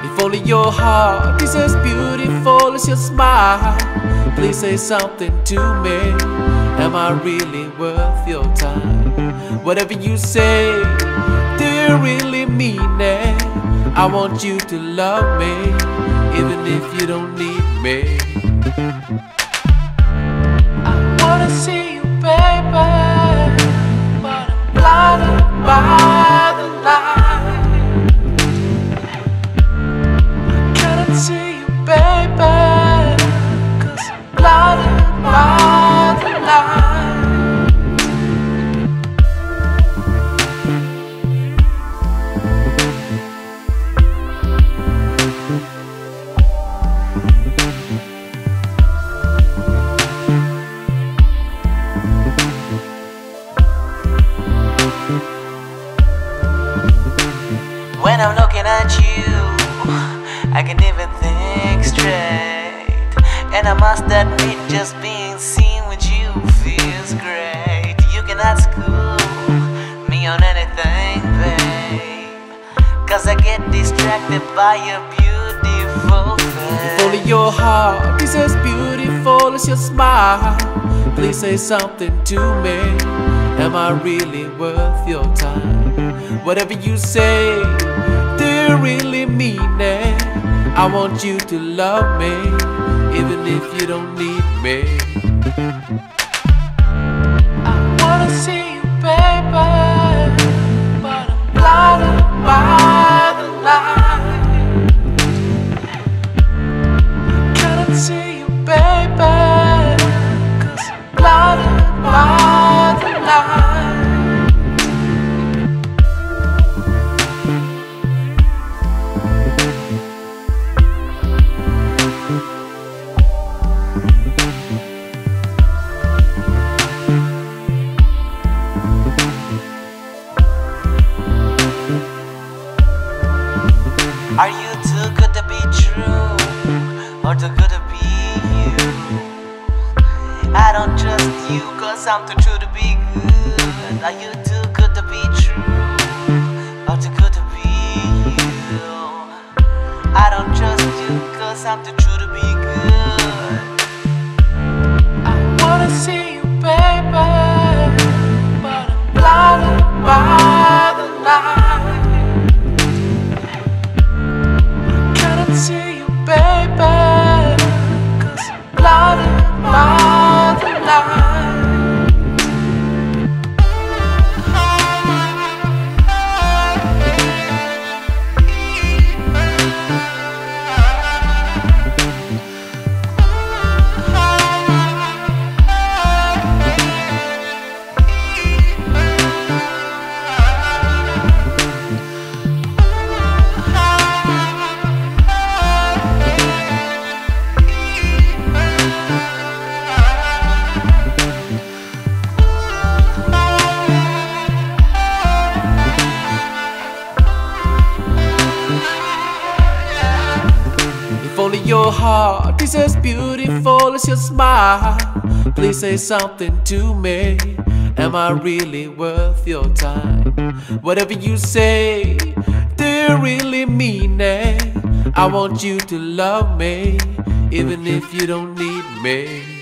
If only your heart is as beautiful as your smile, please say something to me. Am I really worth your time? Whatever you say, do you really mean it? I want you to love me, even if you don't need me. I wanna see you, baby, but I'm blinded by the light. I cannot see you, baby, 'cause I'm blinded by the light. When I'm looking at you, I can't even think straight. And I must admit, just being seen with you feels great. You cannot school me on anything, babe, 'cause I get distracted by your beautiful face. If only your heart is as beautiful as your smile, please say something to me. Am I really worth your time? Whatever you say, do you really mean it? I want you to love me, even if you don't need me. I wanna see you, baby, but I'm blinded by the light. I cannot see you, baby, 'cause I'm blinded by the light. Are you too good to be true, or too good to be you? I don't trust you, 'cause I'm too true to be good. Are you too good to be true, or too good to be you? I don't trust you, 'cause I'm too true to be good. I wanna see you, baby, but I'm blinded by the light. See you, baby, 'cause I'm blinded by the light. If only your heart is as beautiful as your smile, please say something to me. Am I really worth your time? Whatever you say, do you really mean it? I want you to love me, even if you don't need me.